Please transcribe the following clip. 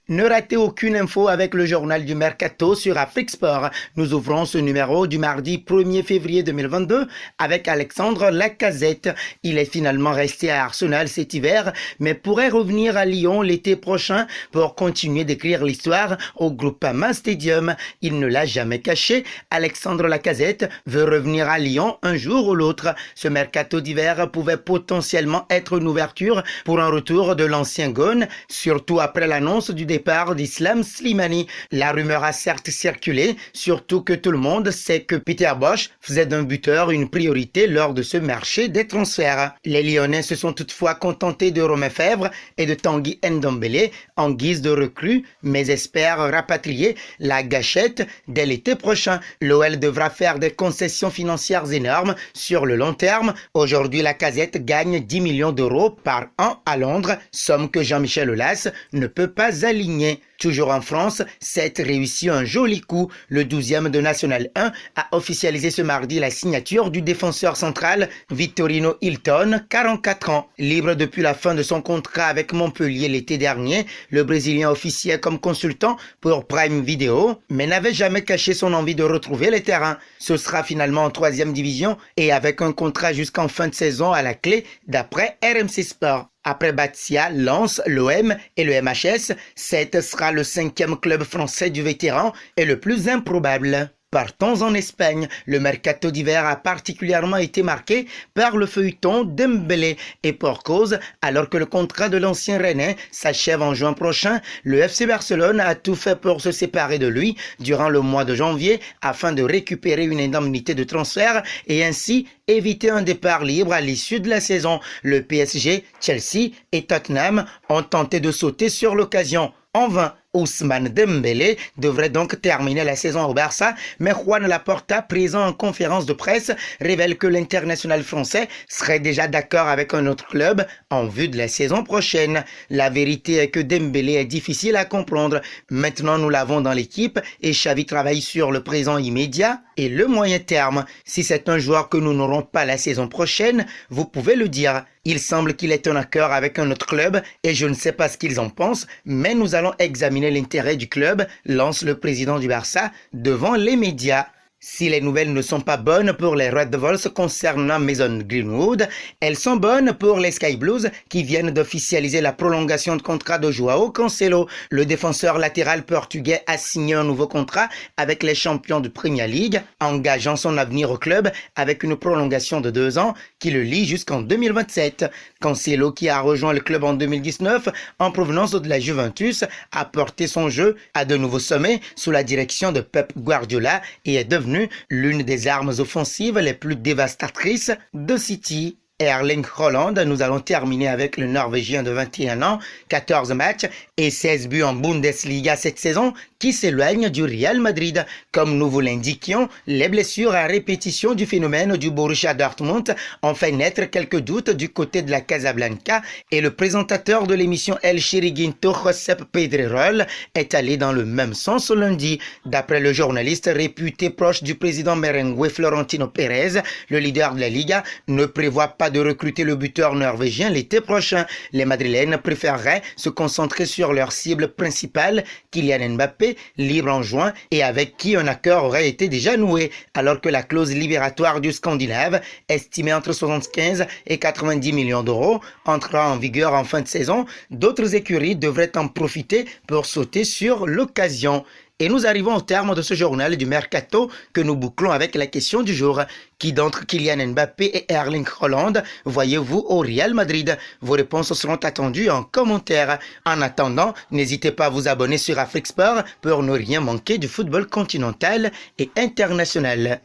Ne ratez aucune info avec le journal du Mercato sur Afrique Sport. Nous ouvrons ce numéro du mardi 1er février 2022 avec Alexandre Lacazette. Il est finalement resté à Arsenal cet hiver, mais pourrait revenir à Lyon l'été prochain pour continuer d'écrire l'histoire au Groupama Stadium. Il ne l'a jamais caché. Alexandre Lacazette veut revenir à Lyon un jour ou l'autre. Ce Mercato d'hiver pouvait potentiellement être une ouverture pour un retour de l'ancien Gone, surtout après l'annonce du départ d'Islam Slimani. La rumeur a certes circulé, surtout que tout le monde sait que Peter Bosz faisait d'un buteur une priorité lors de ce marché des transferts. Les Lyonnais se sont toutefois contentés de Romain Fèvre et de Tanguy Ndombele en guise de recrues, mais espèrent rapatrier la gâchette dès l'été prochain. L'OL devra faire des concessions financières énormes sur le long terme. Aujourd'hui, Lacazette gagne 10 millions d'euros par an à Londres, somme que Jean-Michel Aulas ne peut pas aligner. Toujours en France, Sète réussit un joli coup. Le 12e de National 1 a officialisé ce mardi la signature du défenseur central Vittorino Hilton, 44 ans. Libre depuis la fin de son contrat avec Montpellier l'été dernier, le Brésilien officiait comme consultant pour Prime Video, mais n'avait jamais caché son envie de retrouver les terrains. Ce sera finalement en 3e division et avec un contrat jusqu'en fin de saison à la clé, d'après RMC Sport. Après Bastia, Lens, l'OM et le MHS, Sète sera le 5e club français du vétéran et le plus improbable. Partons en Espagne. Le mercato d'hiver a particulièrement été marqué par le feuilleton Dembélé. Et pour cause, alors que le contrat de l'ancien Rennais s'achève en juin prochain, le FC Barcelone a tout fait pour se séparer de lui durant le mois de janvier afin de récupérer une indemnité de transfert et ainsi éviter un départ libre à l'issue de la saison. Le PSG, Chelsea et Tottenham ont tenté de sauter sur l'occasion. En vain, Ousmane Dembélé devrait donc terminer la saison au Barça, mais Juan Laporta, présent en conférence de presse, révèle que l'international français serait déjà d'accord avec un autre club en vue de la saison prochaine. La vérité est que Dembélé est difficile à comprendre. Maintenant, nous l'avons dans l'équipe et Xavi travaille sur le présent immédiat et le moyen terme. Si c'est un joueur que nous n'aurons pas la saison prochaine, vous pouvez le dire. Il semble qu'il ait un accord avec un autre club et je ne sais pas ce qu'ils en pensent, mais nous allons examiner l'intérêt du club, lance le président du Barça devant les médias. Si les nouvelles ne sont pas bonnes pour les Red Devils concernant Mason Greenwood, elles sont bonnes pour les Sky Blues qui viennent d'officialiser la prolongation de contrat de João Cancelo. Le défenseur latéral portugais a signé un nouveau contrat avec les champions de Premier League, engageant son avenir au club avec une prolongation de 2 ans qui le lie jusqu'en 2027. Cancelo, qui a rejoint le club en 2019 en provenance de la Juventus, a porté son jeu à de nouveaux sommets sous la direction de Pep Guardiola et est devenu l'une des armes offensives les plus dévastatrices de City. Erling Haaland, nous allons terminer avec le Norvégien de 21 ans, 14 matchs et 16 buts en Bundesliga cette saison, qui s'éloigne du Real Madrid. Comme nous vous l'indiquions, les blessures à répétition du phénomène du Borussia Dortmund ont fait naître quelques doutes du côté de la Casablanca et le présentateur de l'émission El Chiringuito, Josep Pedrerol, est allé dans le même sens lundi. D'après le journaliste réputé proche du président merengue Florentino Pérez, le leader de la Liga ne prévoit pas de recruter le buteur norvégien l'été prochain. Les Madrilènes préféreraient se concentrer sur leur cible principale, Kylian Mbappé, libre en juin et avec qui un accord aurait été déjà noué, alors que la clause libératoire du Scandinave, estimée entre 75 et 90 millions d'euros, entrera en vigueur en fin de saison. D'autres écuries devraient en profiter pour sauter sur l'occasion. Et nous arrivons au terme de ce journal du Mercato que nous bouclons avec la question du jour. Qui d'entre Kylian Mbappé et Erling Haaland voyez-vous au Real Madrid? Vos réponses seront attendues en commentaire. En attendant, n'hésitez pas à vous abonner sur Afrique Sport pour ne rien manquer du football continental et international.